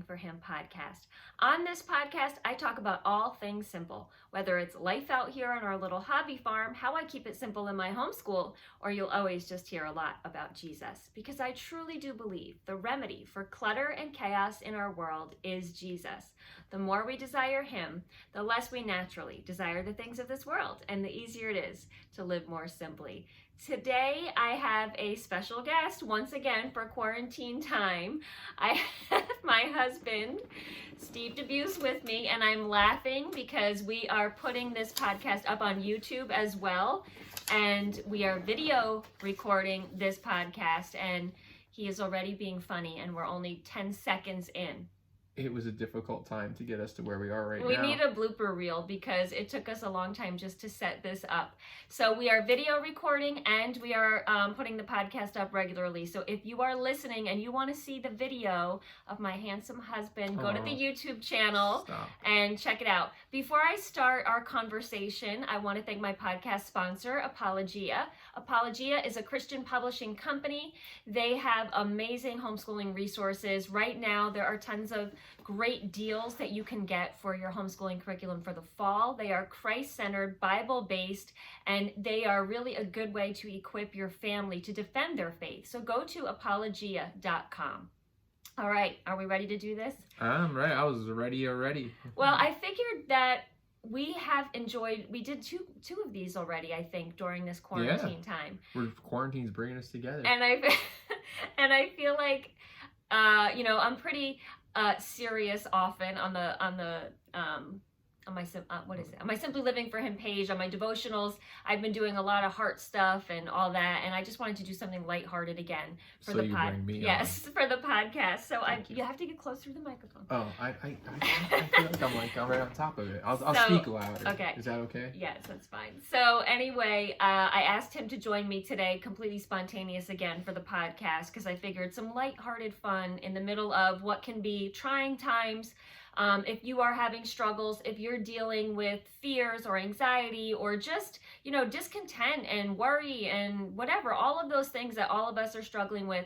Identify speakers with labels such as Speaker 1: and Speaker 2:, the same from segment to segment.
Speaker 1: for Him podcast. On this podcast, I talk about all things simple, whether it's life out here on our little hobby farm, how I keep it simple in my homeschool, or you'll always just hear a lot about Jesus, because I truly do believe the remedy for clutter and chaos in our world is Jesus. The more we desire Him, the less we naturally desire the things of this world, and the easier it is to live more simply. Today, I have a special guest once again for quarantine time. I have my husband, Steve Debuse, with me, and I'm laughing because we are putting this podcast up on YouTube as well, and we are video recording this podcast, and he is already being funny, and we're only 10 seconds in.
Speaker 2: It was a difficult time to get us to where we are right now.
Speaker 1: We need a blooper reel because it took us a long time just to set this up. So we are video recording and we are putting the podcast up regularly. So if you are listening and you want to see the video of my handsome husband, go to the YouTube channel and check it out. Before I start our conversation, I want to thank my podcast sponsor, Apologia. Apologia is a Christian publishing company. They have amazing homeschooling resources. Right now, there are tons of great deals that you can get for your homeschooling curriculum for the fall. They are Christ-centered, Bible-based, and they are really a good way to equip your family to defend their faith. So go to apologia.com. All right, are we ready to do this?
Speaker 2: I'm ready. I was ready already.
Speaker 1: Well, I figured that we did two of these already, I think, during this quarantine time.
Speaker 2: Quarantine's bringing us together.
Speaker 1: And I feel like, I'm pretty serious often on my Simply Living for Him page, on my devotionals. I've been doing a lot of heart stuff and all that, and I just wanted to do something lighthearted again for the podcast. So you have to get closer to the microphone.
Speaker 2: Oh, I feel like I'm right on top of it. I'll speak louder.
Speaker 1: Okay.
Speaker 2: Is that okay?
Speaker 1: Yes, that's fine. So anyway, I asked him to join me today, completely spontaneous again for the podcast, because I figured some lighthearted fun in the middle of what can be trying times. If you are having struggles, if you're dealing with fears or anxiety or just, discontent and worry and whatever, all of those things that all of us are struggling with.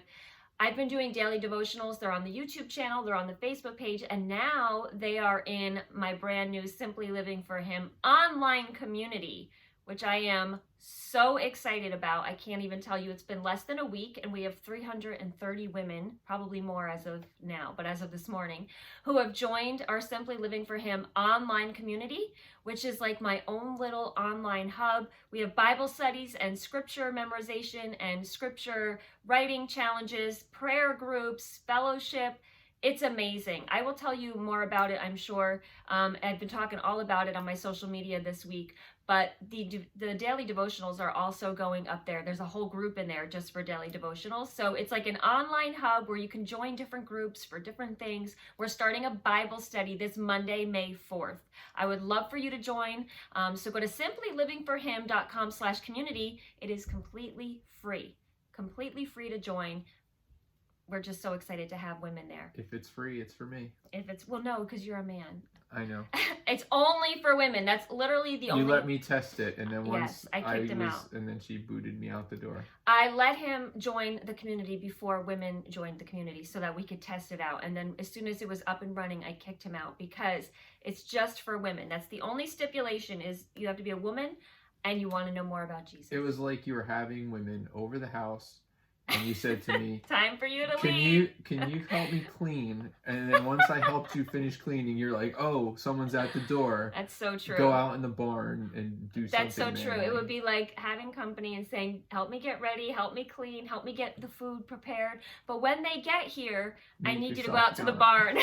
Speaker 1: I've been doing daily devotionals. They're on the YouTube channel, they're on the Facebook page, and now they are in my brand new Simply Living for Him online community, which I am so excited about. I can't even tell you. It's been less than a week, and we have 330 women, probably more as of now, but as of this morning, who have joined our Simply Living for Him online community, which is like my own little online hub. We have Bible studies and scripture memorization and scripture writing challenges, prayer groups, fellowship. It's amazing. I will tell you more about it, I'm sure. I've been talking all about it on my social media this week, but the daily devotionals are also going up there. There's a whole group in there just for daily devotionals. So it's like an online hub where you can join different groups for different things. We're starting a Bible study this Monday, May 4th. I would love for you to join. So go to simplylivingforhim.com/community. It is completely free to join. We're just so excited to have women there.
Speaker 2: If it's free, it's for me.
Speaker 1: No, because you're a man.
Speaker 2: I know.
Speaker 1: It's only for women. That's literally the only.
Speaker 2: You let me test it, and then once
Speaker 1: I kicked him out.
Speaker 2: And then she booted me out the door.
Speaker 1: I let him join the community before women joined the community so that we could test it out. And then as soon as it was up and running, I kicked him out because it's just for women. That's the only stipulation, is you have to be a woman and you want to know more about Jesus.
Speaker 2: It was like you were having women over the house. And you said to me,
Speaker 1: time for you to leave.
Speaker 2: Can you help me clean? And then once I helped you finish cleaning, you're like, oh, someone's at the door.
Speaker 1: That's so true.
Speaker 2: Go out in the barn and do something.
Speaker 1: That's so true. It would be like having company and saying, help me get ready, help me clean, help me get the food prepared. But when they get here, I need you to go out to the barn.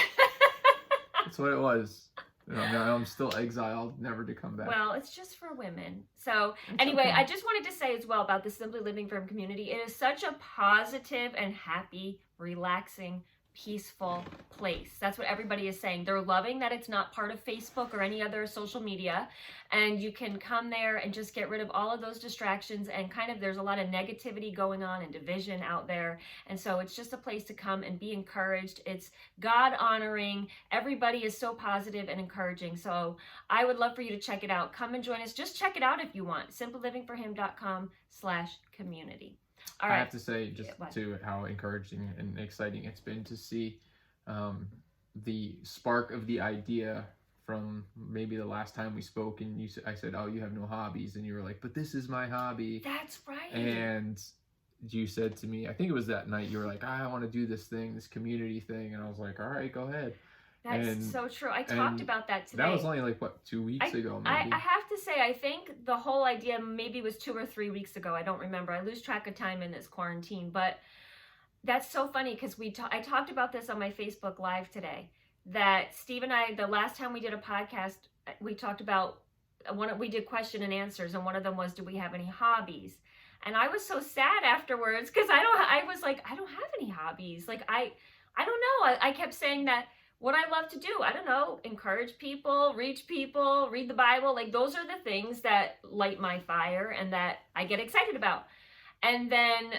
Speaker 2: That's what it was. No, I'm still exiled, never to come back.
Speaker 1: Well, it's just for women. So anyway, okay. I just wanted to say as well about the Simply Living for Him community. It is such a positive and happy, relaxing, peaceful place. That's what everybody is saying. They're loving that it's not part of Facebook or any other social media, and you can come there and just get rid of all of those distractions, and kind of there's a lot of negativity going on and division out there, and so it's just a place to come and be encouraged. It's God honoring. Everybody is so positive and encouraging, so I would love for you to check it out. Come and join us. Just check it out if you want. simplylivingforhim.com/community. All right.
Speaker 2: I have to say just too how encouraging and exciting it's been to see the spark of the idea from maybe the last time we spoke, and I said, "Oh, you have no hobbies," and you were like, "But this is my hobby."
Speaker 1: That's right.
Speaker 2: And you said to me, I think it was that night, you were like, "I want to do this thing, this community thing," and I was like, "All right, go ahead."
Speaker 1: That's so true. I talked about that today.
Speaker 2: That was only like, what, 2 weeks ago, maybe?
Speaker 1: I have to say, I think the whole idea maybe was 2 or 3 weeks ago. I don't remember. I lose track of time in this quarantine. But that's so funny because I talked about this on my Facebook Live today. That Steve and I, the last time we did a podcast, we talked about we did question and answers, and one of them was, do we have any hobbies? And I was so sad afterwards because I was like, I don't have any hobbies. Like, I don't know. I kept saying that what I love to do, I don't know, encourage people, reach people, read the Bible. Like, those are the things that light my fire and that I get excited about. And then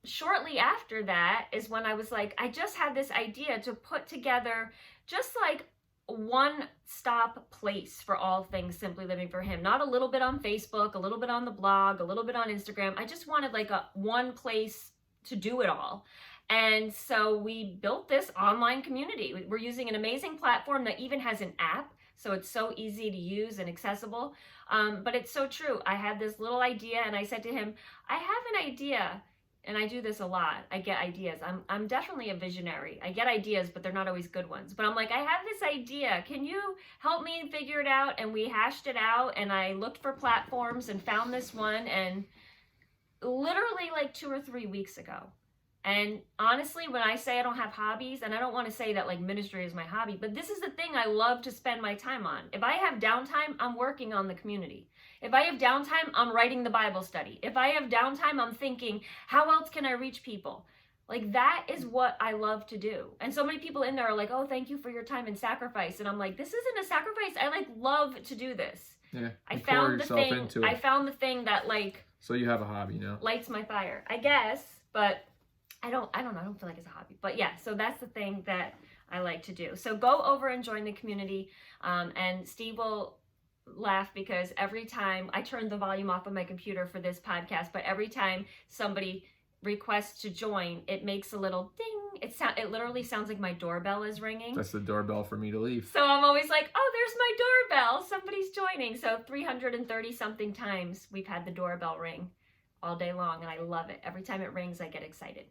Speaker 1: shortly after that is when I was like, I just had this idea to put together just like one stop place for all things Simply Living for Him. Not a little bit on Facebook, a little bit on the blog, a little bit on Instagram. I just wanted like one place to do it all. And so we built this online community. We're using an amazing platform that even has an app. So it's so easy to use and accessible. But it's so true. I had this little idea and I said to him, I have an idea. And I do this a lot. I get ideas. I'm definitely a visionary. I get ideas, but they're not always good ones. But I'm like, I have this idea. Can you help me figure it out? And we hashed it out and I looked for platforms and found this one, and literally like 2 or 3 weeks ago. And honestly, when I say I don't have hobbies, and I don't want to say that like ministry is my hobby, but this is the thing I love to spend my time on. If I have downtime, I'm working on the community. If I have downtime, I'm writing the Bible study. If I have downtime, I'm thinking, how else can I reach people? Like, that is what I love to do. And so many people in there are like, oh, thank you for your time and sacrifice. And I'm like, this isn't a sacrifice. I like love to do this.
Speaker 2: Yeah.
Speaker 1: I found the thing that like.
Speaker 2: So you have a hobby now.
Speaker 1: Lights my fire, I guess, but I don't know. I don't feel like it's a hobby. But yeah, so that's the thing that I like to do. So go over and join the community. And Steve will laugh because every time I turned the volume off on my computer for this podcast, but every time somebody requests to join, it makes a little ding. It literally sounds like my doorbell is ringing.
Speaker 2: That's the doorbell for me to leave.
Speaker 1: So I'm always like, oh, there's my doorbell. Somebody's joining. So 330 something times we've had the doorbell ring all day long, and I love it. Every time it rings, I get excited.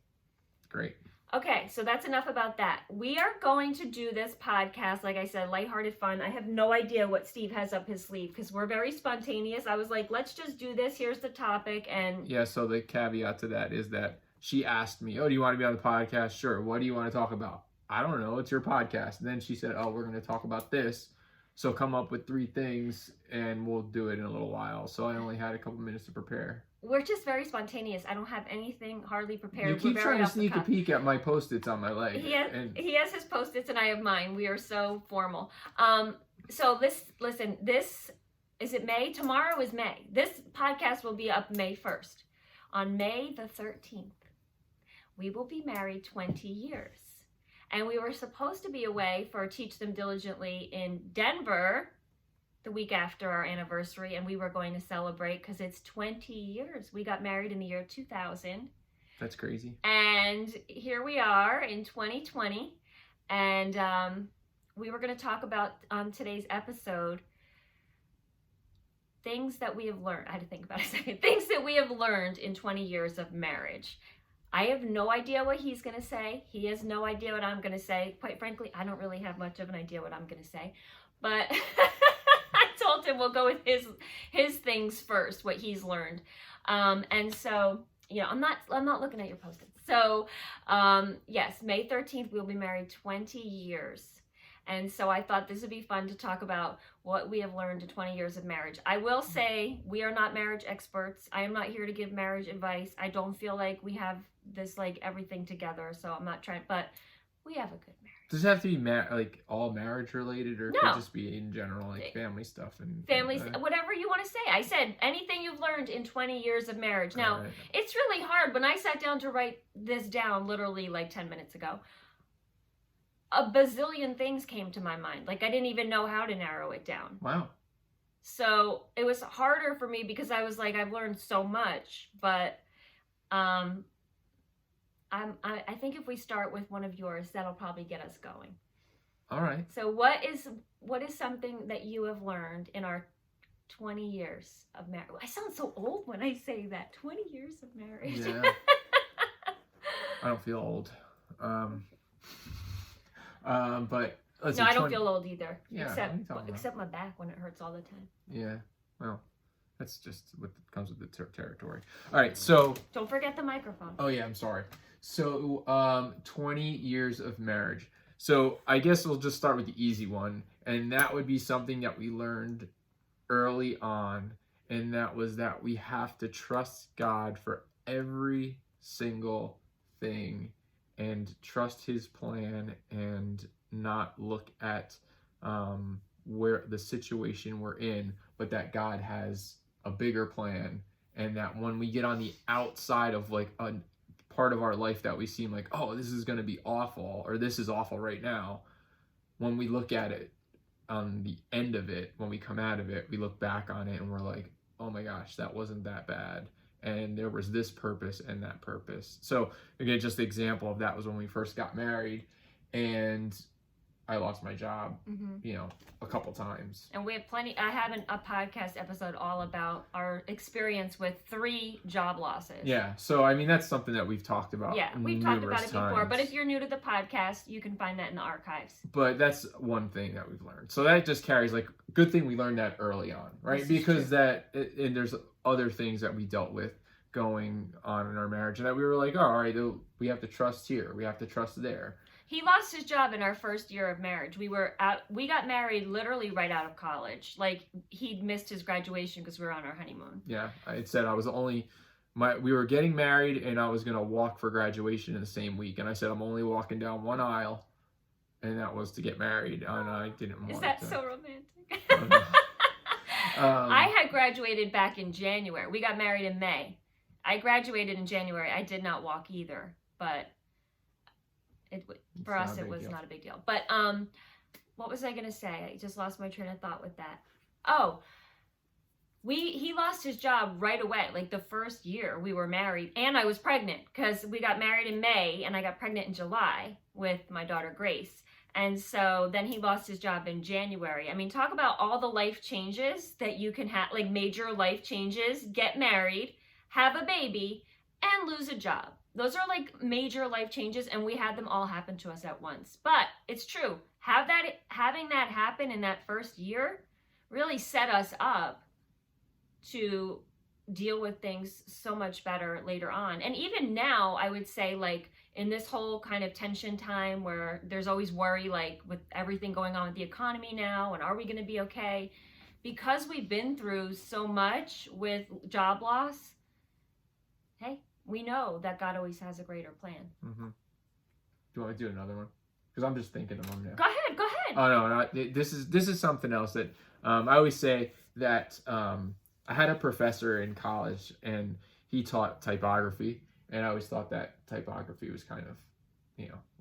Speaker 2: Great.
Speaker 1: Okay, so that's enough about that. We are going to do this podcast, like I said, lighthearted fun. I have no idea what Steve has up his sleeve because we're very spontaneous. I was like, let's just do this. Here's the topic. And
Speaker 2: yeah, so the caveat to that is that she asked me, oh, do you want to be on the podcast? Sure. What do you want to talk about? I don't know. It's your podcast. And then she said, oh, we're going to talk about this. So come up with 3 things and we'll do it in a little while. So I only had a couple minutes to prepare.
Speaker 1: We're just very spontaneous. I don't have anything hardly prepared.
Speaker 2: You keep trying to sneak a peek at my Post-its on my leg.
Speaker 1: He has his Post-its and I have mine. We are so formal. So listen, is it May? Tomorrow is May. This podcast will be up May 1st. On May the 13th, we will be married 20 years. And we were supposed to be away for Teach Them Diligently in Denver the week after our anniversary, and we were going to celebrate because it's 20 years. We got married in the year 2000.
Speaker 2: That's crazy.
Speaker 1: And here we are in 2020, and we were going to talk about on today's episode things that we have learned. I had to think about it a second. Things that we have learned in 20 years of marriage. I have no idea what he's going to say. He has no idea what I'm going to say. Quite frankly, I don't really have much of an idea what I'm going to say. But I told him we'll go with his things first, what he's learned. And so, I'm not looking at your Post-its. So, yes, May 13th, we'll be married 20 years. And so I thought this would be fun to talk about what we have learned in 20 years of marriage. I will say we are not marriage experts. I am not here to give marriage advice. I don't feel like we have this like everything together. So I'm not trying, but we have a good marriage.
Speaker 2: Does it have to be like all marriage related, or could it just be in general, like family stuff and
Speaker 1: whatever you want to say? I said anything you've learned in 20 years of marriage. Now, It's really hard. When I sat down to write this down literally like 10 minutes ago, a bazillion things came to my mind. Like I didn't even know how to narrow it down.
Speaker 2: Wow.
Speaker 1: So it was harder for me because I was like, I've learned so much, but I think if we start with one of yours, that'll probably get us going.
Speaker 2: All right.
Speaker 1: So what is something that you have learned in our 20 years of marriage? I sound so old when I say that. 20 years of marriage.
Speaker 2: Yeah. I don't feel old. But let's
Speaker 1: No,
Speaker 2: see,
Speaker 1: I don't feel old either.
Speaker 2: Yeah, what are you talking about?
Speaker 1: Except my back when it hurts all the time.
Speaker 2: Yeah. Well, that's just what comes with the territory. All right. So.
Speaker 1: Don't forget the microphone.
Speaker 2: Oh yeah, I'm sorry. So 20 years of marriage. So I guess we'll just start with the easy one, and that would be something that we learned early on, and that was that we have to trust God for every single thing and trust his plan and not look at where the situation we're in, but that God has a bigger plan, and that when we get on the outside of like a part of our life that we seem like, oh, this is going to be awful, or this is awful right now, when we look at it on the end of it, when we come out of it, we look back on it and we're like, oh my gosh, that wasn't that bad, and there was this purpose and that purpose. So again, just the example of that was when we first got married, and I lost my job, a couple times.
Speaker 1: And we have plenty. I have a podcast episode all about our experience with 3 job losses.
Speaker 2: Yeah. So, I mean, that's something that we've talked about.
Speaker 1: Yeah, we've talked about it before.
Speaker 2: Times.
Speaker 1: But if you're new to the podcast, you can find that in the archives.
Speaker 2: But that's one thing that we've learned. So that just carries, like, good thing we learned that early on, right? Because and there's other things that we dealt with going on in our marriage, and that we were like, oh, all right, we have to trust here. We have to trust there.
Speaker 1: He lost his job in our first year of marriage. We got married literally right out of college. Like, he'd missed his graduation because we were on our honeymoon.
Speaker 2: Yeah, I had said I was we were getting married, and I was going to walk for graduation in the same week. And I said, I'm only walking down one aisle, and that was to get married. And I didn't want to.
Speaker 1: Is that so romantic? I had graduated back in January. We got married in May. I graduated in January. I did not walk either, but for us, it was not a big deal. But what was I going to say? I just lost my train of thought with that. Oh, he lost his job right away. Like the first year we were married, and I was pregnant because we got married in May and I got pregnant in July with my daughter Grace. And so then he lost his job in January. I mean, talk about all the life changes that you can have, like major life changes, get married, have a baby, and lose a job. Those are like major life changes, and we had them all happen to us at once. But it's true. Having that happen in that first year really set us up to deal with things so much better later on. And even now, I would say, like, in this whole kind of tension time where there's always worry, like with everything going on with the economy now, and are we going to be okay? Because we've been through so much with job loss, hey, we know that God always has a greater plan.
Speaker 2: Mm-hmm. Do you want me to do another one? Because I'm just thinking of them now.
Speaker 1: Go ahead.
Speaker 2: Oh no, this is something else that I always say that I had a professor in college, and he taught typography, and I always thought that typography was kind of,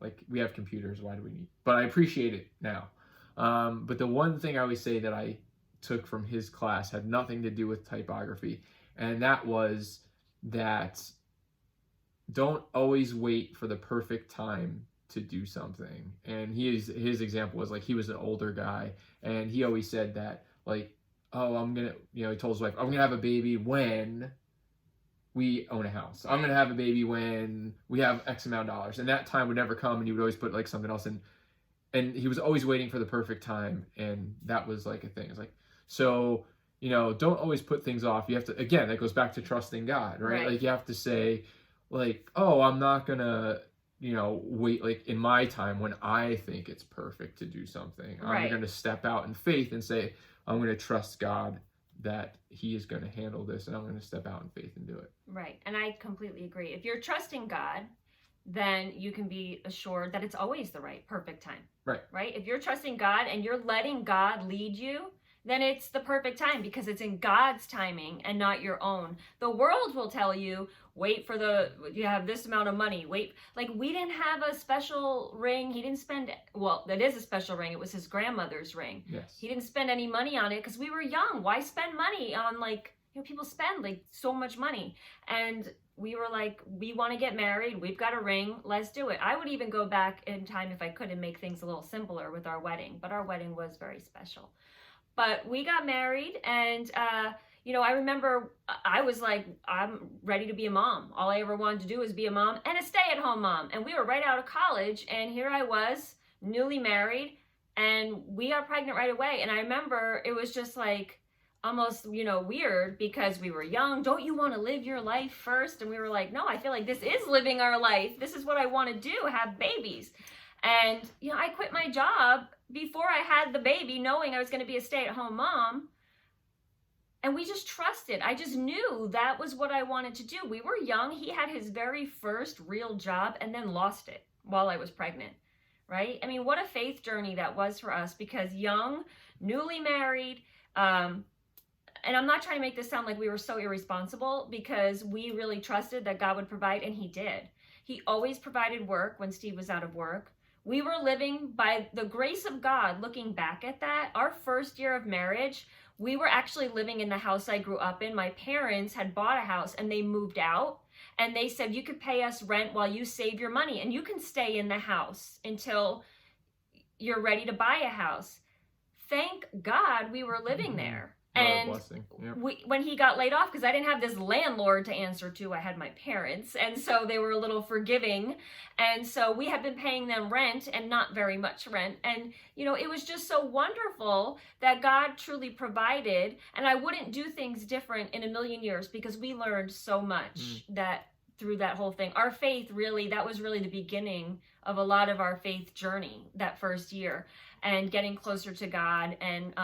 Speaker 2: like, we have computers, why do we need? But I appreciate it now. But the one thing I always say that I took from his class had nothing to do with typography, and that was that don't always wait for the perfect time to do something. And his example was, like, he was an older guy, and he always said that, like, oh, I'm gonna, he told his wife, I'm gonna have a baby when we own a house. I'm gonna have a baby when we have X amount of dollars, and that time would never come, and he would always put like something else in, and he was always waiting for the perfect time, and that was like a thing. It's like, so don't always put things off. You have to, again, that goes back to trusting God, right? Like, you have to say, like, oh, I'm not gonna, wait, like, in my time when I think it's perfect to do something. I'm gonna step out in faith and say, I'm gonna trust God that he is gonna handle this, and I'm gonna step out in faith and do it.
Speaker 1: Right, and I completely agree. If you're trusting God, then you can be assured that it's always the perfect time. Right? If you're trusting God and you're letting God lead you, then it's the perfect time because it's in God's timing and not your own. The world will tell you, wait for you have this amount of money. Wait, like, we didn't have a special ring. He didn't spend, well, that is a special ring. It was his grandmother's ring.
Speaker 2: Yes.
Speaker 1: He didn't spend any money on it because we were young. Why spend money on, like, people spend like so much money. And we were like, we want to get married. We've got a ring. Let's do it. I would even go back in time if I could and make things a little simpler with our wedding. But our wedding was very special. But we got married, and I remember I was like, I'm ready to be a mom. All I ever wanted to do was be a mom and a stay-at-home mom. And we were right out of college, and here I was, newly married, and we got pregnant right away. And I remember it was just like almost, weird because we were young. Don't you want to live your life first? And we were like, no, I feel like this is living our life. This is what I want to do, have babies. And, I quit my job before I had the baby, knowing I was going to be a stay-at-home mom. And we just trusted. I just knew that was what I wanted to do. We were young. He had his very first real job and then lost it while I was pregnant, right? I mean, what a faith journey that was for us, because young, newly married, and I'm not trying to make this sound like we were so irresponsible, because we really trusted that God would provide, and he did. He always provided work when Steve was out of work. We were living by the grace of God. Looking back at that, our first year of marriage, we were actually living in the house I grew up in. My parents had bought a house and they moved out, and they said, you could pay us rent while you save your money, and you can stay in the house until you're ready to buy a house. Thank God we were living there. And
Speaker 2: yep.
Speaker 1: When he got laid off, because I didn't have this landlord to answer to, I had my parents, and so they were a little forgiving, and so we had been paying them rent, and not very much rent, and it was just so wonderful that God truly provided, and I wouldn't do things different in a million years, because we learned so much that through that whole thing. Our faith really, that was really the beginning of a lot of our faith journey that first year, and getting closer to God, and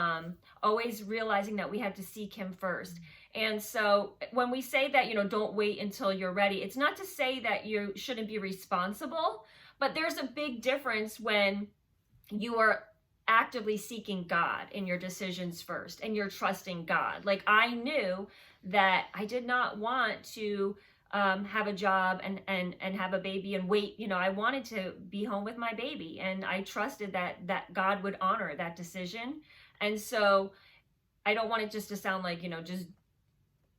Speaker 1: always realizing that we had to seek him first. And so when we say that, don't wait until you're ready, it's not to say that you shouldn't be responsible, but there's a big difference when you are actively seeking God in your decisions first, and you're trusting God. Like, I knew that I did not want to have a job and have a baby and wait. I wanted to be home with my baby, and I trusted that God would honor that decision. And so I don't want it just to sound like, just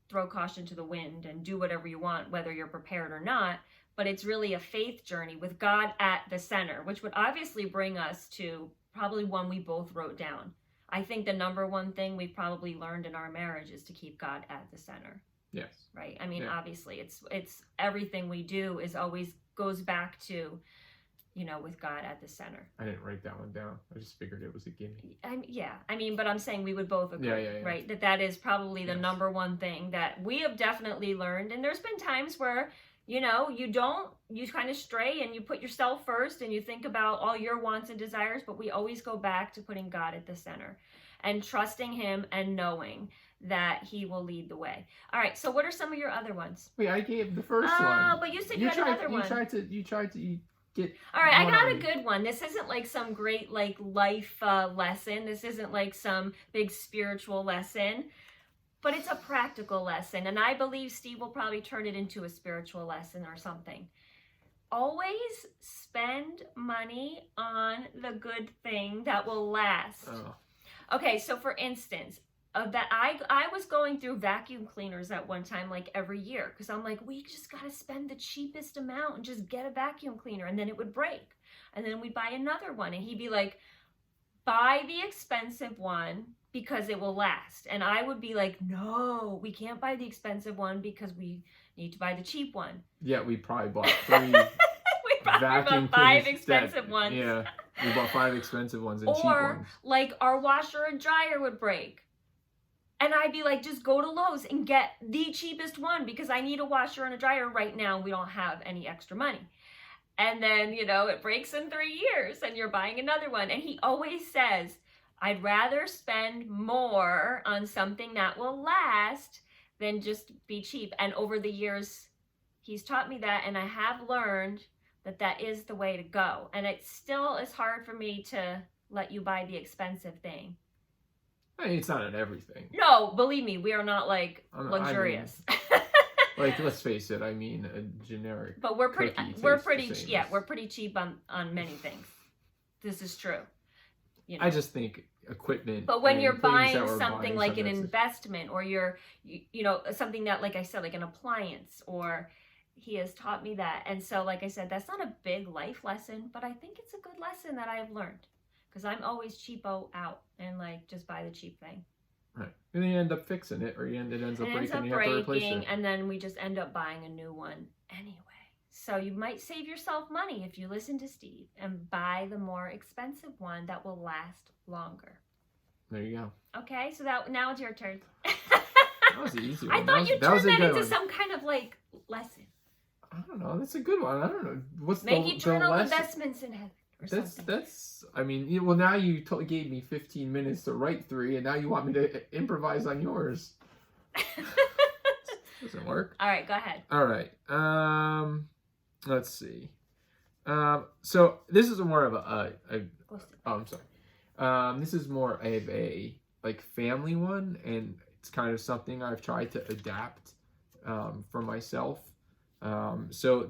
Speaker 1: throw caution to the wind and do whatever you want, whether you're prepared or not. But it's really a faith journey with God at the center, which would obviously bring us to probably one we both wrote down. I think the number one thing we've probably learned in our marriage is to keep God at the center.
Speaker 2: Yes.
Speaker 1: Right. I mean, obviously it's everything we do is always goes back to, with God at the center.
Speaker 2: I didn't write that one down. I just figured it was a gimme.
Speaker 1: But I'm saying we would both agree, right? That is probably the number one thing that we have definitely learned. And there's been times where, you kind of stray and you put yourself first and you think about all your wants and desires, but we always go back to putting God at the center and trusting him and knowing that he will lead the way. All right, so what are some of your other ones?
Speaker 2: Wait, I gave the first one.
Speaker 1: Oh, but you said you had another one.
Speaker 2: You tried to get.
Speaker 1: All right, I got a good one. This isn't like some great life lesson. This isn't like some big spiritual lesson, but it's a practical lesson, and I believe Steve will probably turn it into a spiritual lesson or something. Always spend money on the good thing that will last.
Speaker 2: Oh.
Speaker 1: Okay, so for instance, that I was going through vacuum cleaners at one time, like every year, because I'm like, we just got to spend the cheapest amount and just get a vacuum cleaner, and then it would break, and then we'd buy another one, and he'd be like, buy the expensive one because it will last, and I would be like, no, we can't buy the expensive one because we need to buy the cheap one.
Speaker 2: Yeah, we probably bought 3
Speaker 1: we probably bought 5 expensive ones.
Speaker 2: Yeah, we bought 5 expensive ones and cheap ones.
Speaker 1: Or like our washer and dryer would break. And I'd be like, just go to Lowe's and get the cheapest one because I need a washer and a dryer right now. We don't have any extra money. And then, it breaks in 3 years and you're buying another one. And he always says, I'd rather spend more on something that will last than just be cheap. And over the years, he's taught me that, and I have learned that is the way to go. And it still is hard for me to let you buy the expensive thing.
Speaker 2: I mean, it's not in everything.
Speaker 1: No, believe me, we are not luxurious.
Speaker 2: Let's face it. I mean, a generic.
Speaker 1: But we're pretty cheap on many things. This is true.
Speaker 2: I just think equipment.
Speaker 1: But when you're
Speaker 2: things
Speaker 1: buying
Speaker 2: that we're
Speaker 1: something
Speaker 2: buying,
Speaker 1: like an
Speaker 2: that's-
Speaker 1: investment, or something that, like I said, like an appliance, or he has taught me that. And so, like I said, that's not a big life lesson, but I think it's a good lesson that I have learned, because I'm always cheapo out and like just buy the cheap thing.
Speaker 2: Right. And then you end up fixing it, or it ends up breaking, and you have to replace it.
Speaker 1: And then we just end up buying a new one anyway. So you might save yourself money if you listen to Steve and buy the more expensive one that will last longer.
Speaker 2: There you go.
Speaker 1: Okay, so now it's your turn.
Speaker 2: That was the easy one.
Speaker 1: I thought you turned that into
Speaker 2: one.
Speaker 1: some kind of like lesson.
Speaker 2: I don't know. That's a good one. I don't know. What's
Speaker 1: Make
Speaker 2: the
Speaker 1: eternal
Speaker 2: lesson?
Speaker 1: investments in heaven.
Speaker 2: That's. I mean, well, now you gave me 15 minutes to write 3, and now you want me to improvise on yours. Doesn't work.
Speaker 1: All right, go ahead.
Speaker 2: All right. Let's see. So this is more of I'm sorry. This is more of a like family one, and it's kind of something I've tried to adapt for myself. So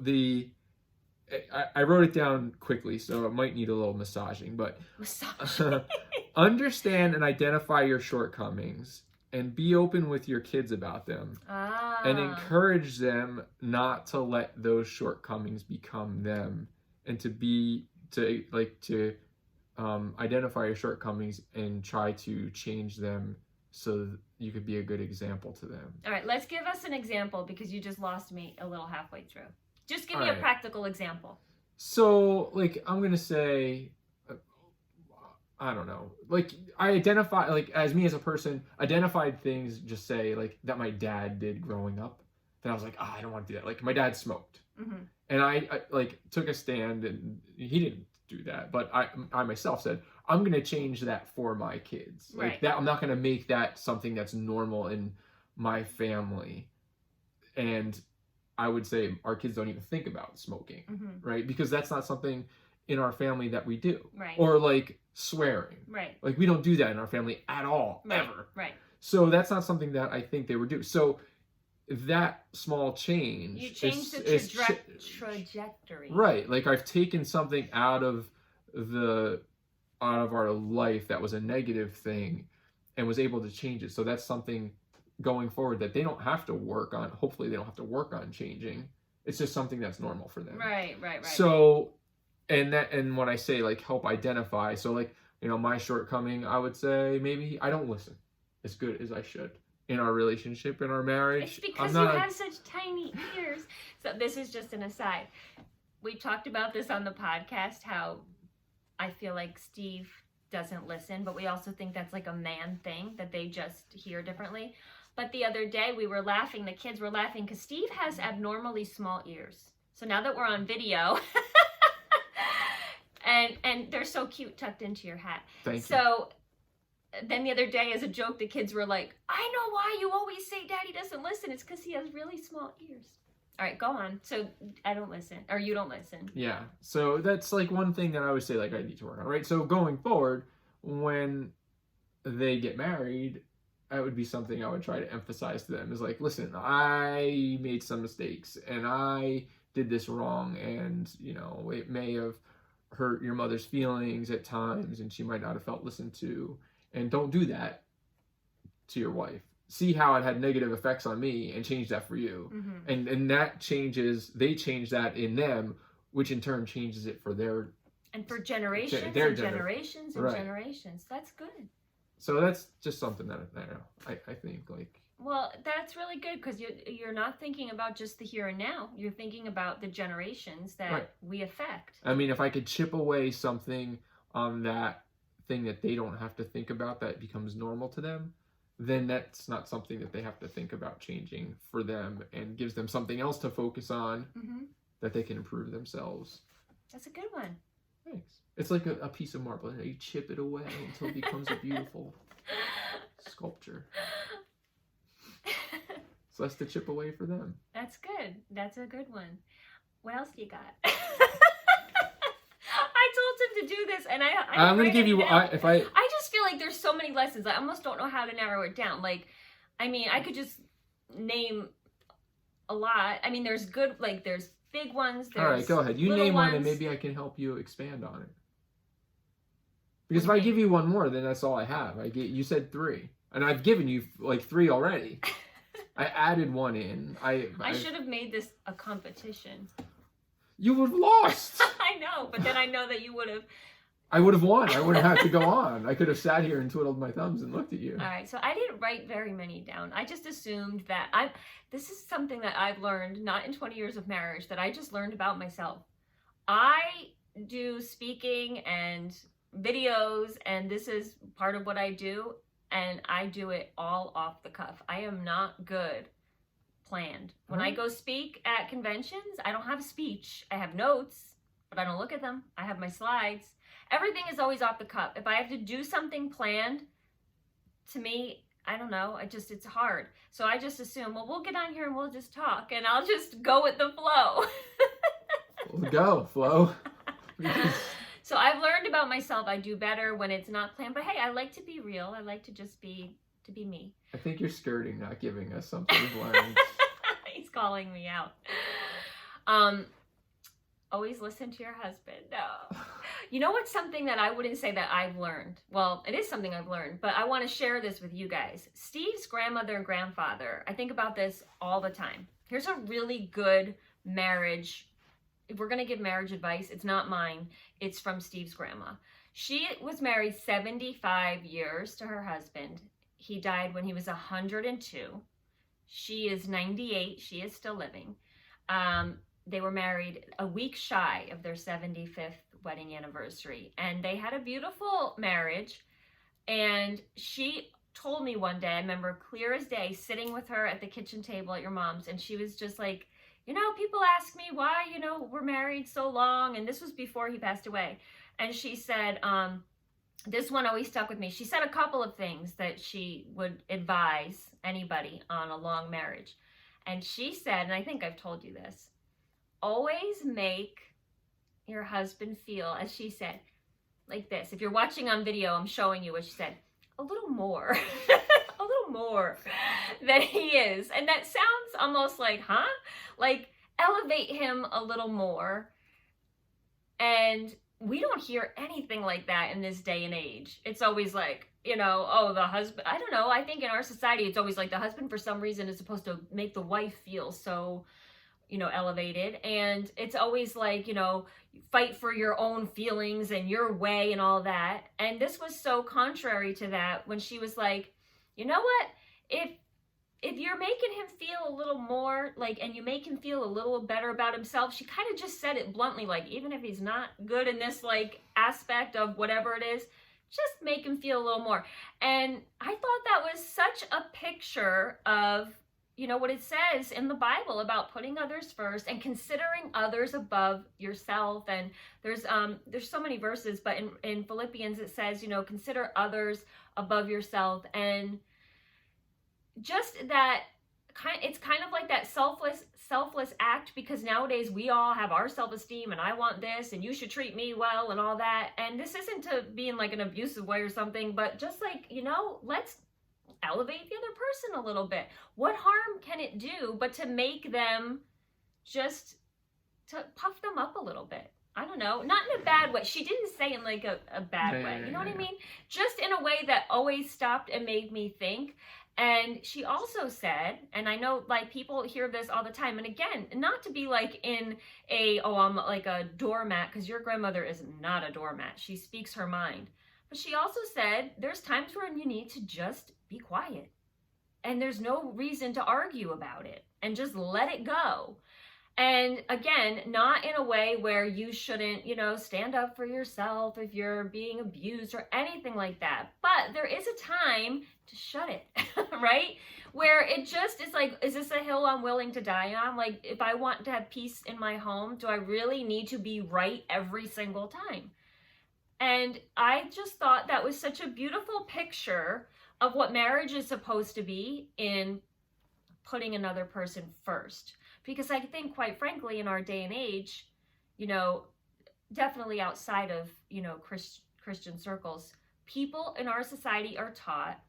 Speaker 2: I wrote it down quickly, so it might need a little massaging, but understand and identify your shortcomings and be open with your kids about them, and encourage them not to let those shortcomings become them, and to identify your shortcomings and try to change them so that you could be a good example to them.
Speaker 1: All right, let's give us an example, because you just lost me a little halfway through. Just give me a practical example.
Speaker 2: So, like, I'm going to say, I don't know. Like, I identify, like, as me as a person, identified things, just say, like, that my dad did growing up. Then I was like, I don't want to do that. Like, my dad smoked. Mm-hmm. And I like, took a stand, and he didn't do that. But I myself said, I'm going to change that for my kids. Like,
Speaker 1: right.
Speaker 2: that, I'm not going to make that something that's normal in my family. And I would say our kids don't even think about smoking, mm-hmm. right? Because that's not something in our family that we do.
Speaker 1: Right.
Speaker 2: Or like swearing.
Speaker 1: Right.
Speaker 2: Like, we don't do that in our family at all,
Speaker 1: right.
Speaker 2: ever.
Speaker 1: Right.
Speaker 2: So that's not something that I think they would do. So that small change.
Speaker 1: You change the trajectory.
Speaker 2: Right. Like, I've taken something out of our life that was a negative thing and was able to change it. So that's something going forward that they don't have to work on. Hopefully they don't have to work on changing. It's just something that's normal for them.
Speaker 1: Right.
Speaker 2: So, and when I say, like, help identify, so, like, my shortcoming, I would say maybe I don't listen as good as I should in our relationship, in our marriage.
Speaker 1: It's because you have such tiny ears. So this is just an aside. We talked about this on the podcast, how I feel like Steve doesn't listen, but we also think that's like a man thing, that they just hear differently. But the other day we were laughing, the kids were laughing, because Steve has abnormally small ears. So now that we're on video, and they're so cute tucked into your hat.
Speaker 2: Thank you.
Speaker 1: So then the other day, as a joke, the kids were like, I know why you always say Daddy doesn't listen. It's because he has really small ears. All right, go on. So I don't listen, or you don't listen.
Speaker 2: Yeah. So that's like one thing that I would say, like, I need to work on, right? So going forward, when they get married, that would be something I would try to emphasize to them, is like, listen, I made some mistakes and I did this wrong, and it may have hurt your mother's feelings at times, and she might not have felt listened to, and don't do that to your wife. See how it had negative effects on me, and change that for you. Mm-hmm. And that changes, they change that in them, which in turn changes it for their...
Speaker 1: And for generations and generations and generations. That's good.
Speaker 2: So that's just something that I think, like...
Speaker 1: Well, that's really good, because you're not thinking about just the here and now. You're thinking about the generations that we affect.
Speaker 2: I mean, if I could chip away something on that thing that they don't have to think about, that becomes normal to them, then that's not something that they have to think about changing for them, and gives them something else to focus on, mm-hmm. that they can improve themselves. That's a good one. Thanks. It's like a piece of marble. You chip it away until it becomes a beautiful sculpture. So that's the chip away for them. That's good. That's a good one. What else do you got? I told him to do this, and I'm going to give you... I just feel like there's so many lessons. I almost don't know how to narrow it down. Like, I mean, I could just name a lot. I mean, there's good, like, there's big ones. All right, go ahead. You name one, and maybe I can help you expand on it. Because if I give you one more, then that's all I have. You said 3, and I've given you like 3 already. I added 1 in. I
Speaker 1: should have made this a competition.
Speaker 2: You would have lost.
Speaker 1: I know, but then I know that you would have.
Speaker 2: I would have won. I wouldn't have to go on. I could have sat here and twiddled my thumbs and looked at you.
Speaker 1: All right, so I didn't write very many down. I just assumed that this is something that I've learned, not in 20 years of marriage, that I just learned about myself. I do speaking and videos, and this is part of what I do, and I do it all off the cuff. I am not good planned. When I go speak at conventions, I don't have a speech. I have notes, but I don't look at them. I have my slides. Everything is always off the cuff. If I have to do something planned, to me, I don't know, it's hard. So I just assume, well, we'll get on here and we'll just talk, and I'll just go with the flow.
Speaker 2: Go, Flo.
Speaker 1: So I've learned about myself, I do better when it's not planned, but hey, I like to be real. I like to just be me.
Speaker 2: I think you're skirting not giving us something we've learned.
Speaker 1: He's calling me out. Always listen to your husband. No. You know what's something that I wouldn't say that I've learned? Well, it is something I've learned, but I want to share this with you guys. Steve's grandmother and grandfather, I think about this all the time. Here's a really good marriage. If we're going to give marriage advice, it's not mine. It's from Steve's grandma. She was married 75 years to her husband. He died when he was 102. She is 98. She is still living. They were married a week shy of their 75th wedding anniversary, and they had a beautiful marriage. And she told me one day, I remember clear as day, sitting with her at the kitchen table at your mom's, and she was just like, people ask me why, we're married so long, and this was before he passed away. And she said, this one always stuck with me. She said a couple of things that she would advise anybody on a long marriage. And she said, and I think I've told you this, always make your husband feel, as she said, like this. If you're watching on video, I'm showing you what she said, a little more, a little more than he is. And that sounds almost like, huh? Like, elevate him a little more. And we don't hear anything like that in this day and age. It's always like, oh, the husband, I don't know. I think in our society, it's always like the husband, for some reason, is supposed to make the wife feel so, elevated. And it's always like, fight for your own feelings and your way and all that. And this was so contrary to that when she was like, you know what? If you're making him feel a little more and you make him feel a little better about himself, she kind of just said it bluntly, like, even if he's not good in this aspect of whatever it is, just make him feel a little more. And I thought that was such a picture of, what it says in the Bible about putting others first and considering others above yourself. And there's so many verses, but in Philippians it says, consider others above yourself. And just that it's kind of like that selfless act, because nowadays we all have our self-esteem and I want this and you should treat me well and all that. And this isn't to be in an abusive way or something, but just let's elevate the other person a little bit. What harm can it do but to make them, just to puff them up a little bit? I don't know, not in a bad way. She didn't say in a bad way, you know what I mean? Just in a way that always stopped and made me think. And she also said, and I know people hear this all the time, and again, not to be in I'm like a doormat, because your grandmother is not a doormat. She speaks her mind. But she also said there's times when you need to just be quiet. And there's no reason to argue about it, and just let it go. And again, not in a way where you shouldn't, stand up for yourself if you're being abused or anything like that. But there is a time to shut it, right? Where it just is like, is this a hill I'm willing to die on? If I want to have peace in my home, do I really need to be right every single time? And I just thought that was such a beautiful picture of what marriage is supposed to be, in putting another person first. Because I think, quite frankly, in our day and age, definitely outside of, Christian circles, people in our society are taught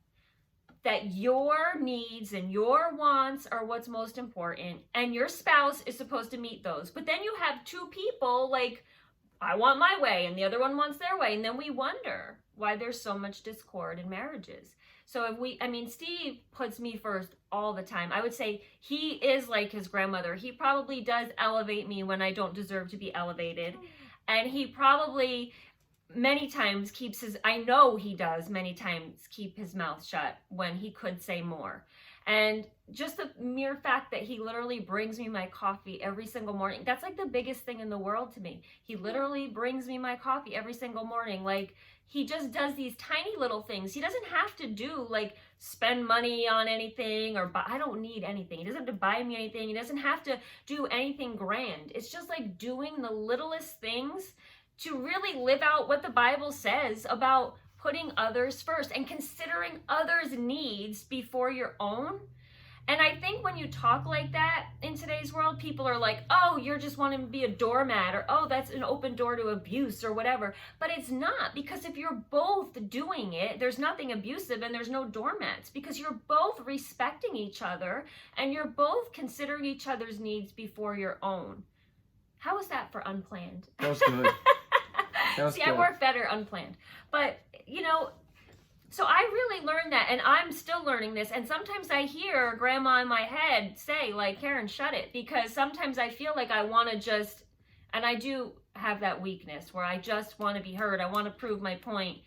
Speaker 1: that your needs and your wants are what's most important, and your spouse is supposed to meet those. But then you have two people I want my way and the other one wants their way. And then we wonder, why there's so much discord in marriages. So Steve puts me first all the time. I would say he is like his grandmother. He probably does elevate me when I don't deserve to be elevated. And he probably many times I know he does many times keep his mouth shut when he could say more. And just the mere fact that he literally brings me my coffee every single morning, that's like the biggest thing in the world to me. He literally brings me my coffee every single morning. Like, he just does these tiny little things. He doesn't have to do like spend money on anything or buy. I don't need anything. He doesn't have to buy me anything. He doesn't have to do anything grand. It's just like doing the littlest things to really live out what the Bible says about putting others first and considering others' needs before your own. And I think when you talk like that in today's world, people are like, oh, you're just wanting to be a doormat, or oh, that's an open door to abuse or whatever. But it's not, because if you're both doing it, there's nothing abusive and there's no doormats, because you're both respecting each other and you're both considering each other's needs before your own. How was that for unplanned?
Speaker 2: That was good.
Speaker 1: See, I work better unplanned. But, so I really learned that, and I'm still learning this. And sometimes I hear grandma in my head say, like, Karen, shut it. Because sometimes I feel like I want to just, and I do have that weakness where I just want to be heard. I want to prove my point.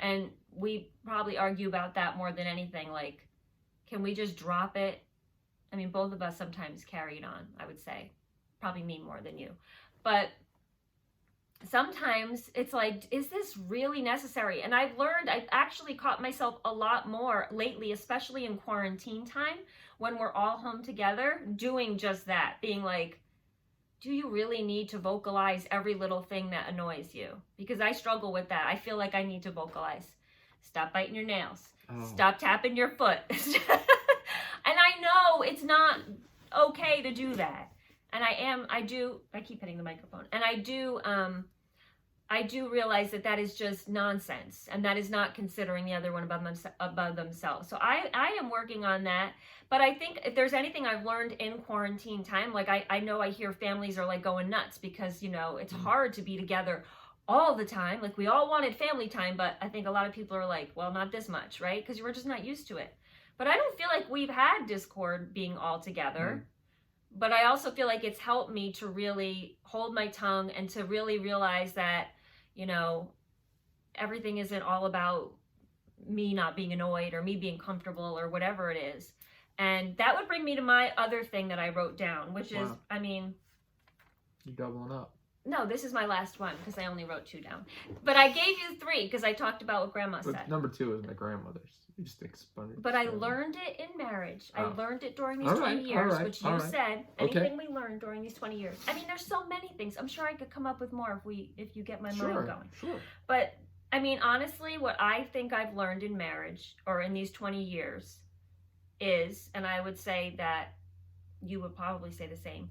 Speaker 1: And we probably argue about that more than anything. Like, can we just drop it? I mean, both of us sometimes carry it on, I would say. Probably me more than you. But sometimes it's like, is this really necessary? And I've actually caught myself a lot more lately, especially in quarantine time, when we're all home together, doing just that, being like, do you really need to vocalize every little thing that annoys you? Because I struggle with that. I feel like I need to vocalize. Stop biting your nails. Oh. Stop tapping your foot. And I know it's not okay to do that. And I keep hitting the microphone. And I do realize that is just nonsense, and that is not considering the other one above themselves. So I am working on that. But I think if there's anything I've learned in quarantine time, like I know I hear families are like going nuts because, it's hard to be together all the time. Like, we all wanted family time, but I think a lot of people are like, well, not this much, right? Because we're just not used to it. But I don't feel like we've had discord being all together. But I also feel like it's helped me to really hold my tongue and to really realize that, everything isn't all about me not being annoyed or me being comfortable or whatever it is. And that would bring me to my other thing that I wrote down, which is,
Speaker 2: You're doubling up.
Speaker 1: No, this is my last one because I only wrote 2 down. But I gave you 3 because I talked about what Grandma said.
Speaker 2: Number 2 is my grandmother's. You just expanded.
Speaker 1: But I learned it in marriage. I learned it during these 20 years, which you said. Anything we learned during these 20 years. I mean, there's so many things. I'm sure I could come up with more if you get my mind going.
Speaker 2: Sure.
Speaker 1: But honestly, what I think I've learned in marriage or in these 20 years is, and I would say that you would probably say the same,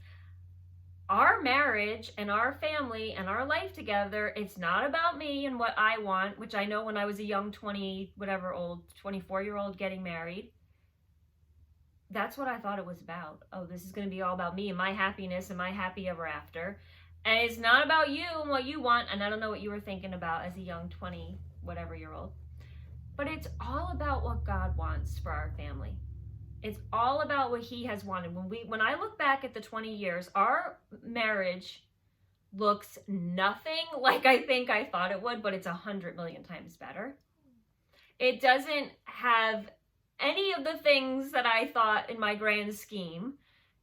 Speaker 1: our marriage and our family and our life together, it's not about me and what I want, which I know when I was a young 24-year-old getting married, that's what I thought it was about. Oh, this is going to be all about me and my happiness and my happy ever after. And it's not about you and what you want. And I don't know what you were thinking about as a young 20-whatever-year-old. But it's all about what God wants for our family. It's all about what he has wanted. When I look back at the 20 years, our marriage looks nothing like I think I thought it would, but it's 100 million times better. It doesn't have any of the things that I thought in my grand scheme.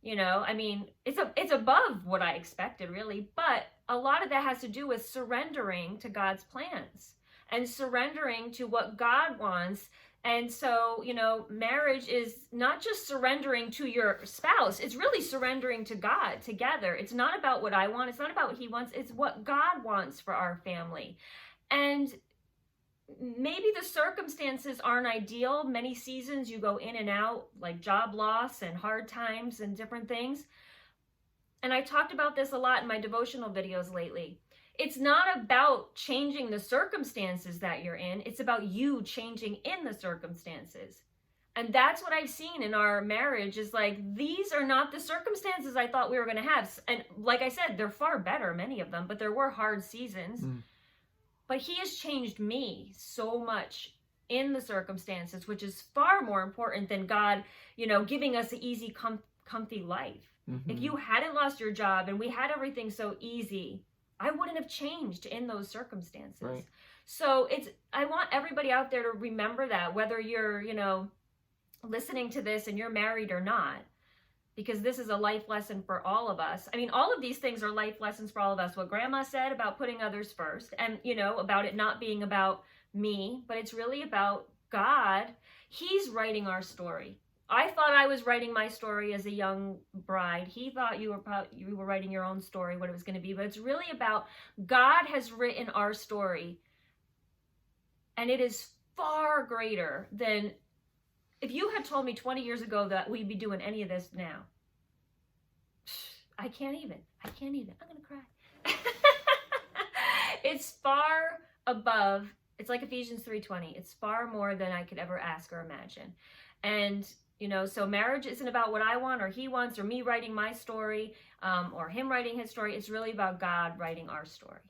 Speaker 1: It's above what I expected, really. But a lot of that has to do with surrendering to God's plans and surrendering to what God wants. And so, marriage is not just surrendering to your spouse. It's really surrendering to God together. It's not about what I want. It's not about what he wants. It's what God wants for our family. And maybe the circumstances aren't ideal. Many seasons you go in and out, like job loss and hard times and different things. And I talked about this a lot in my devotional videos lately. It's not about changing the circumstances that you're in. It's about you changing in the circumstances. And that's what I've seen in our marriage is like, these are not the circumstances I thought we were going to have. And like I said, they're far better, many of them, but there were hard seasons. but he has changed me so much in the circumstances, which is far more important than God, giving us an easy, comfy life.
Speaker 2: Mm-hmm.
Speaker 1: If you hadn't lost your job and we had everything so easy, I wouldn't have changed in those circumstances.
Speaker 2: Right.
Speaker 1: So I want everybody out there to remember that, whether you're, listening to this and you're married or not, because this is a life lesson for all of us. I mean, all of these things are life lessons for all of us. What Grandma said about putting others first, and, about it not being about me, but it's really about God. He's writing our story. I thought I was writing my story as a young bride. He thought you were writing your own story, what it was going to be. But it's really about God has written our story. And it is far greater than if you had told me 20 years ago that we'd be doing any of this now. I can't even. I'm going to cry. It's far above. It's like Ephesians 3:20. It's far more than I could ever ask or imagine. And so marriage isn't about what I want or he wants or me writing my story or him writing his story. It's really about God writing our story.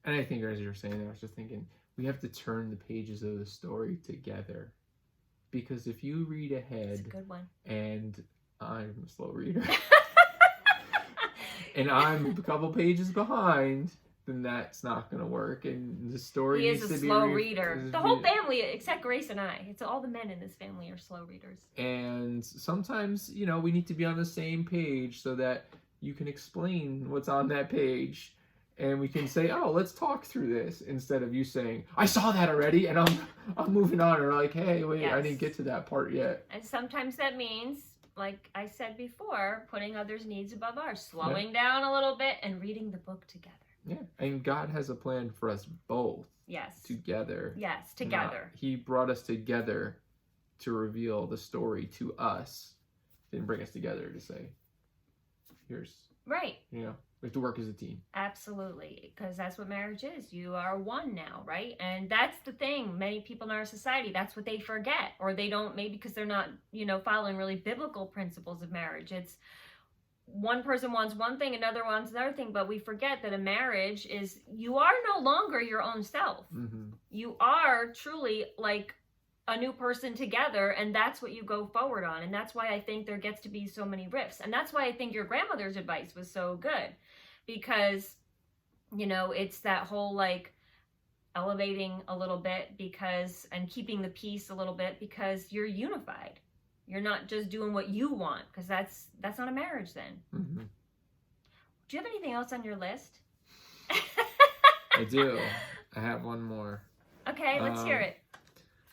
Speaker 2: And I think as you were saying, I was just thinking, we have to turn the pages of the story together. Because if you read ahead,
Speaker 1: That's a good one.
Speaker 2: And I'm a slow reader, and I'm a couple pages behind, then that's not going to work. And the story
Speaker 1: He
Speaker 2: needs
Speaker 1: is
Speaker 2: to
Speaker 1: a
Speaker 2: be
Speaker 1: slow reader. The whole family, except Grace and I. It's all the men in this family are slow readers.
Speaker 2: And sometimes, we need to be on the same page so that you can explain what's on that page. And we can say, oh, let's talk through this, instead of you saying, I saw that already, and I'm moving on. Or like, hey, wait, yes. I didn't get to that part yet.
Speaker 1: And sometimes that means, like I said before, putting others' needs above ours, slowing down a little bit and reading the book together.
Speaker 2: Yeah, and God has a plan for us both.
Speaker 1: Yes.
Speaker 2: Together.
Speaker 1: Yes, together.
Speaker 2: He brought us together to reveal the story to us. Didn't bring us together to say, here's...
Speaker 1: Right.
Speaker 2: We have to work as a team.
Speaker 1: Absolutely, because that's what marriage is. You are one now, right? And that's the thing. Many people in our society, that's what they forget. Or they don't, maybe because they're not, following really biblical principles of marriage. It's one person wants one thing, another wants another thing, but we forget that a marriage is, you are no longer your own self.
Speaker 2: Mm-hmm.
Speaker 1: You are truly like a new person together, and that's what you go forward on. And that's why I think there gets to be so many rifts. And that's why I think your grandmother's advice was so good, because, it's that whole like elevating a little bit and keeping the peace a little bit, because you're unified. You're not just doing what you want, because that's not a marriage then.
Speaker 2: Mm-hmm.
Speaker 1: Do you have anything else on your list?
Speaker 2: I do. I have one more.
Speaker 1: Okay, let's hear it.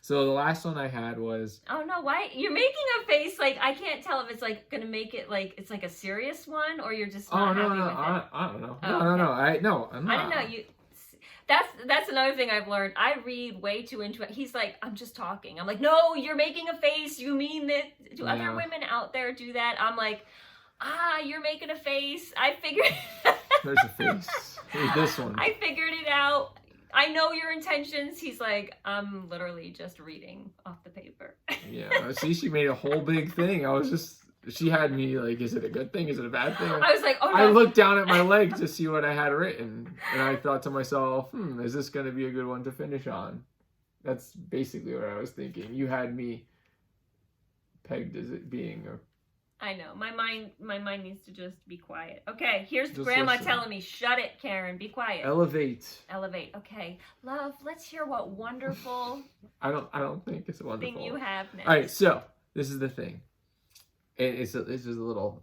Speaker 2: So the last one I had was...
Speaker 1: Oh no, why? You're making a face like, I can't tell if it's like going to make it like, it's like a serious one, or you're just not happy with it.
Speaker 2: I don't know.
Speaker 1: Oh,
Speaker 2: no,
Speaker 1: okay.
Speaker 2: I'm not.
Speaker 1: I don't know. That's another thing I've learned. I read way too into it. He's like, I'm just talking. I'm like, no, you're making a face. You mean that? Do other women out there do that? I'm like, you're making a face. I figured...
Speaker 2: There's a face. Here's this one.
Speaker 1: I figured it out. I know your intentions. He's like, I'm literally just reading off the paper.
Speaker 2: Yeah. See, she made a whole big thing. She had me like, is it a good thing? Is it a bad thing?
Speaker 1: I was like, oh no.
Speaker 2: I looked down at my leg to see what I had written. And I thought to myself, is this going to be a good one to finish on? That's basically what I was thinking. You had me pegged as it being a...
Speaker 1: I know. My mind needs to just be quiet. Okay, here's
Speaker 2: Just
Speaker 1: Grandma
Speaker 2: listen.
Speaker 1: telling me, shut it, Karen. Be quiet.
Speaker 2: Elevate.
Speaker 1: Okay. Love, let's hear what wonderful
Speaker 2: I don't think it's wonderful.
Speaker 1: thing you have next.
Speaker 2: All right, so this is the thing. And this is a little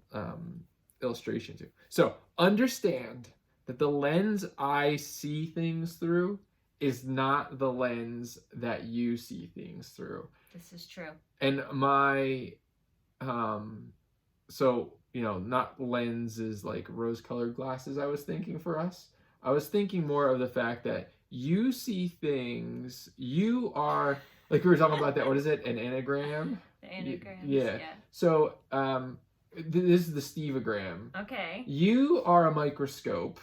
Speaker 2: illustration too. So understand that the lens I see things through is not the lens that you see things through.
Speaker 1: This is true.
Speaker 2: And my so, not lenses like rose-colored glasses I was thinking for us. I was thinking more of the fact that you see things, you are, like we were talking about that, what is it, an anagram?
Speaker 1: The anagrams,
Speaker 2: yeah. So, this is the Steveagram.
Speaker 1: Okay.
Speaker 2: You are a microscope,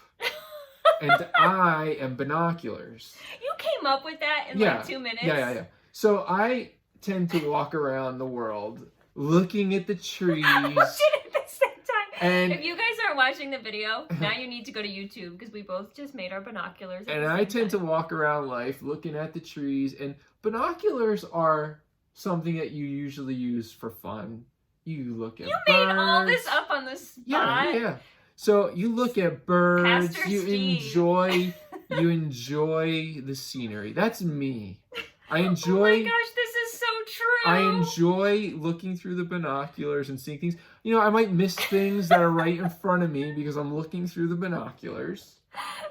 Speaker 2: and I am binoculars.
Speaker 1: You came up with that in like 2 minutes?
Speaker 2: Yeah. So, I tend to walk around the world looking at the trees.
Speaker 1: At the same time.
Speaker 2: And
Speaker 1: if you guys aren't watching the video, now you need to go to YouTube because we both just made our binoculars.
Speaker 2: And I tend to walk around life looking at the trees, and binoculars are something that you usually use for fun. You look at birds.
Speaker 1: You made all this up on the spot.
Speaker 2: Yeah. So you look at birds,
Speaker 1: Pastor
Speaker 2: you
Speaker 1: Steve.
Speaker 2: enjoy the scenery. That's me. I enjoy.
Speaker 1: Oh my gosh, this is so true.
Speaker 2: I enjoy looking through the binoculars and seeing things. You know, I might miss things that are right in front of me because I'm looking through the binoculars.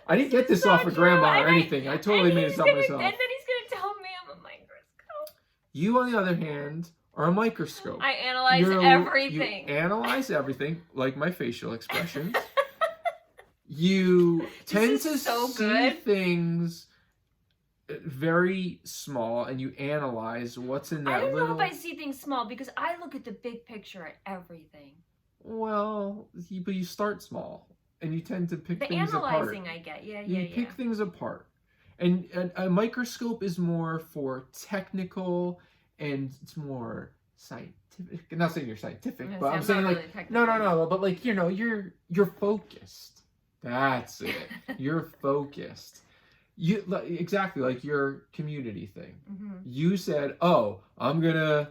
Speaker 2: I didn't get this
Speaker 1: so
Speaker 2: off of
Speaker 1: true.
Speaker 2: Grandma or
Speaker 1: And
Speaker 2: anything. I totally made this up myself.
Speaker 1: And then he's gonna tell me I'm a microscope.
Speaker 2: You, on the other hand, are a microscope.
Speaker 1: I analyze everything.
Speaker 2: You analyze everything, like my facial expressions. You tend to see things very small, and you analyze what's in that
Speaker 1: I don't
Speaker 2: little...
Speaker 1: know if I see things small because I look at the big picture at everything.
Speaker 2: Well, but you start small, and you tend to pick
Speaker 1: the
Speaker 2: things apart.
Speaker 1: The analyzing I get,
Speaker 2: You pick things apart. And a microscope is more for technical, and it's more scientific. I'm not saying you're scientific, but I'm saying like, really no, but like, you know, you're focused. That's it. You're focused. You exactly like your community thing. Mm-hmm. You said, "Oh, I'm gonna,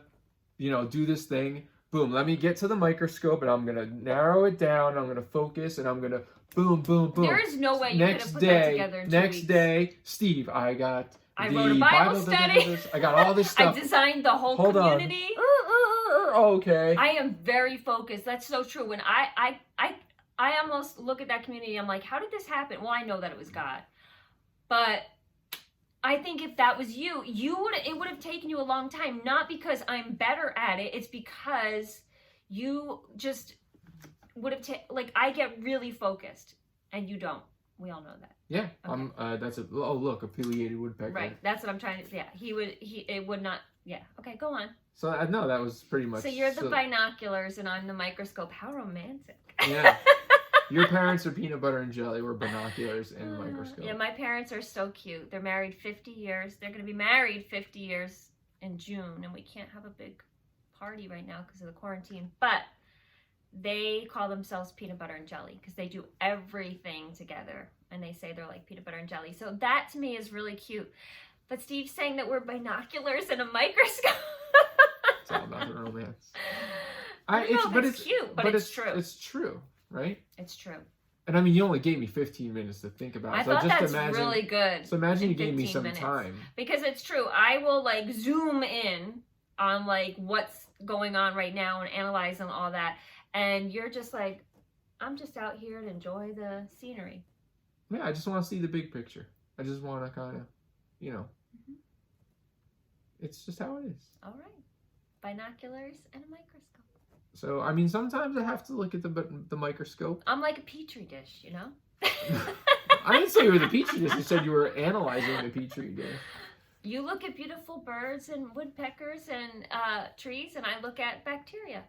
Speaker 2: do this thing. Boom. Let me get to the microscope, and I'm gonna narrow it down. I'm gonna focus, and I'm gonna boom, boom, boom."
Speaker 1: There is no way you could have put that together in 2 weeks.
Speaker 2: Next day, Steve, I wrote a
Speaker 1: Bible study.
Speaker 2: I got all this stuff.
Speaker 1: I designed the whole community.
Speaker 2: Okay.
Speaker 1: I am very focused. That's so true. When I almost look at that community, I'm like, how did this happen? Well, I know that it was God. But I think if that was you, it would have taken you a long time. Not because I'm better at it. It's because you just would have I get really focused and you don't. We all know that.
Speaker 2: Yeah. Okay. That's look, a pileated woodpecker.
Speaker 1: Right. That's what I'm trying to say. Yeah. It would not. Yeah. Okay, go on.
Speaker 2: So no, that was pretty much.
Speaker 1: So you're the binoculars and I'm the microscope. How romantic.
Speaker 2: Yeah. Your parents are peanut butter and jelly. We're binoculars and microscope.
Speaker 1: Yeah, my parents are so cute. They're married 50 years. They're going to be married 50 years in June, and we can't have a big party right now because of the quarantine. But they call themselves peanut butter and jelly because they do everything together, and they say they're like peanut butter and jelly. So that to me is really cute. But Steve's saying that we're binoculars and a microscope.
Speaker 2: It's all about the romance.
Speaker 1: It's cute, but it's true.
Speaker 2: It's true. Right?
Speaker 1: It's true.
Speaker 2: And I mean, you only gave me 15 minutes to think about it.
Speaker 1: I thought that's really good.
Speaker 2: So imagine you gave me some time.
Speaker 1: Because it's true. I will zoom in on what's going on right now and analyze and all that. And you're just like, I'm just out here to enjoy the scenery.
Speaker 2: Yeah, I just want to see the big picture. I just want to kind of, mm-hmm. It's just how it is. All
Speaker 1: right. Binoculars and a microscope.
Speaker 2: So, I mean, sometimes I have to look at the microscope.
Speaker 1: I'm like a petri dish,
Speaker 2: I didn't say you were the petri dish. You said you were analyzing the petri dish.
Speaker 1: You look at beautiful birds and woodpeckers and trees, and I look at bacteria.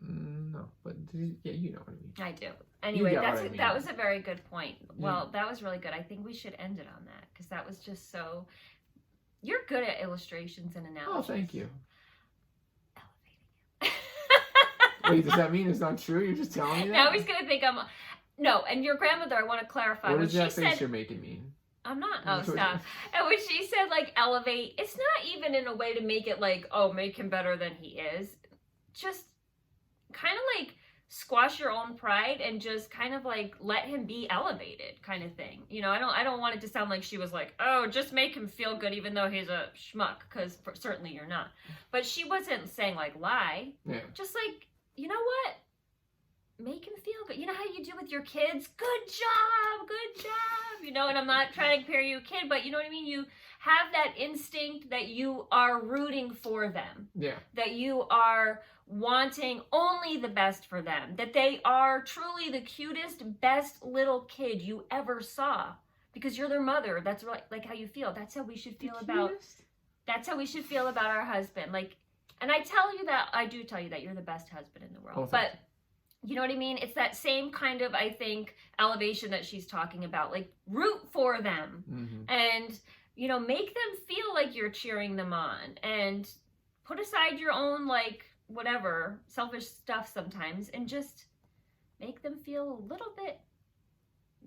Speaker 2: No, but yeah, you know what I mean.
Speaker 1: I do. Anyway, that was a very good point. Well, that was really good. I think we should end it on that because that was just so... You're good at illustrations and analogies.
Speaker 2: Oh, thank you. Wait, does that mean it's not true? You're just telling me that?
Speaker 1: Now he's going to think I'm... No, and your grandmother, I want to clarify.
Speaker 2: What does that face you're making mean?
Speaker 1: I'm not. Oh, stop. And when she said, elevate, it's not even in a way to make it make him better than he is. Just kind of squash your own pride and just kind of let him be elevated kind of thing. I don't want it to sound like she was oh, just make him feel good even though he's a schmuck, because certainly you're not. But she wasn't saying lie.
Speaker 2: Yeah.
Speaker 1: Just you know what? Make him feel good. You know how you do with your kids? Good job. And I'm not trying to compare you a kid, but you know what I mean? You have that instinct that you are rooting for them.
Speaker 2: Yeah. That
Speaker 1: you are wanting only the best for them. That they are truly the cutest, best little kid you ever saw. Because you're their mother. That's like how you feel. That's how we should feel that's how we should feel about our husband. And I do tell you that you're the best husband in the world. But you know what I mean? It's that same kind of, I think, elevation that she's talking about. Root for them. Mm-hmm. And, make them feel like you're cheering them on. And put aside your own, whatever, selfish stuff sometimes. And just make them feel a little bit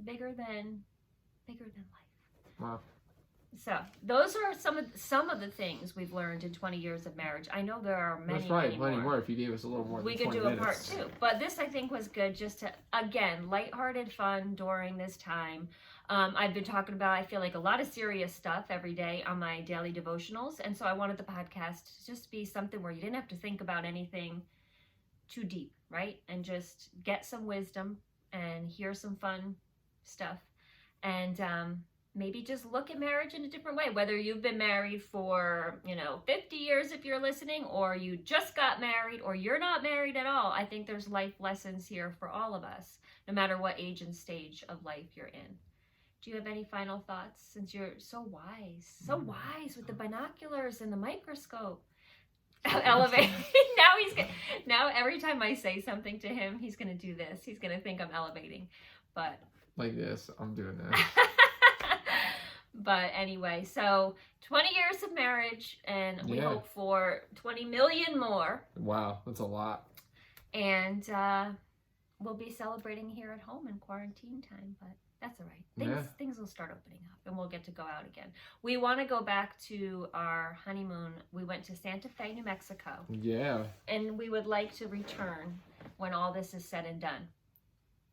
Speaker 1: bigger than life.
Speaker 2: Wow.
Speaker 1: So those are some of the things we've learned in 20 years of marriage. I know there are many,
Speaker 2: There's probably
Speaker 1: many
Speaker 2: plenty
Speaker 1: more.
Speaker 2: more if you gave us a little more
Speaker 1: We
Speaker 2: than
Speaker 1: could
Speaker 2: 20
Speaker 1: do a
Speaker 2: minutes.
Speaker 1: part 2, but this I think was good, just to, again, lighthearted fun during this time. I've been talking about, I feel like, a lot of serious stuff every day on my daily devotionals, and so I wanted the podcast to just be something where you didn't have to think about anything too deep, right? And just get some wisdom and hear some fun stuff, and maybe just look at marriage in a different way, whether you've been married for 50 years if you're listening, or you just got married, or you're not married at all. I think there's life lessons here for all of us, no matter what age and stage of life you're in. Do you have any final thoughts, since you're so wise with the binoculars and the microscope? Elevate. Now every time I say something to him, he's gonna do this. He's gonna think I'm elevating, but
Speaker 2: like this, I'm doing that.
Speaker 1: But anyway, so 20 years of marriage, and we hope for 20 million more.
Speaker 2: Wow, that's a lot.
Speaker 1: And we'll be celebrating here at home in quarantine time, but that's all right. Things will start opening up, and we'll get to go out again. We want to go back to our honeymoon. We went to Santa Fe, New Mexico. Yeah. And we would like to return when all this is said and done,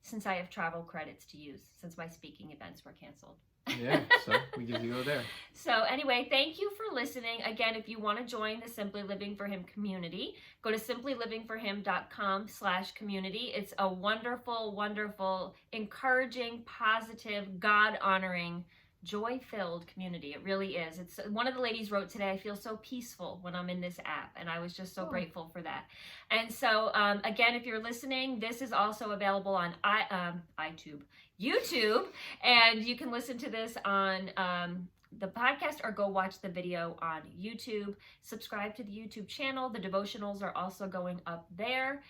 Speaker 1: since I have travel credits to use, since my speaking events were canceled.
Speaker 2: Yeah, so we get to go there. So
Speaker 1: anyway, thank you for listening. Again, if you want to join the Simply Living for Him community, go to simplylivingforhim.com/community. It's a wonderful, wonderful, encouraging, positive, God-honoring, joy-filled community. It really is. It's one of the ladies wrote today, I feel so peaceful when I'm in this app, and I was just so grateful for that. And so again, if you're listening, this is also available on YouTube, and you can listen to this on the podcast, or go watch the video on YouTube. Subscribe to the YouTube channel. The devotionals are also going up there.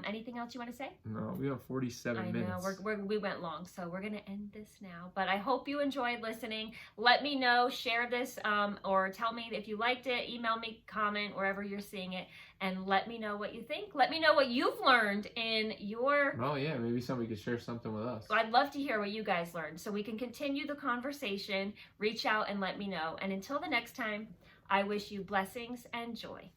Speaker 1: Anything else you want to say?
Speaker 2: No, we have 47 minutes.
Speaker 1: I know, we went long, so we're going to end this now. But I hope you enjoyed listening. Let me know, share this, or tell me if you liked it. Email me, comment, wherever you're seeing it, and let me know what you think. Let me know what you've learned in your...
Speaker 2: Oh, yeah, maybe somebody could share something with us.
Speaker 1: I'd love to hear what you guys learned, so we can continue the conversation. Reach out and let me know. And until the next time, I wish you blessings and joy.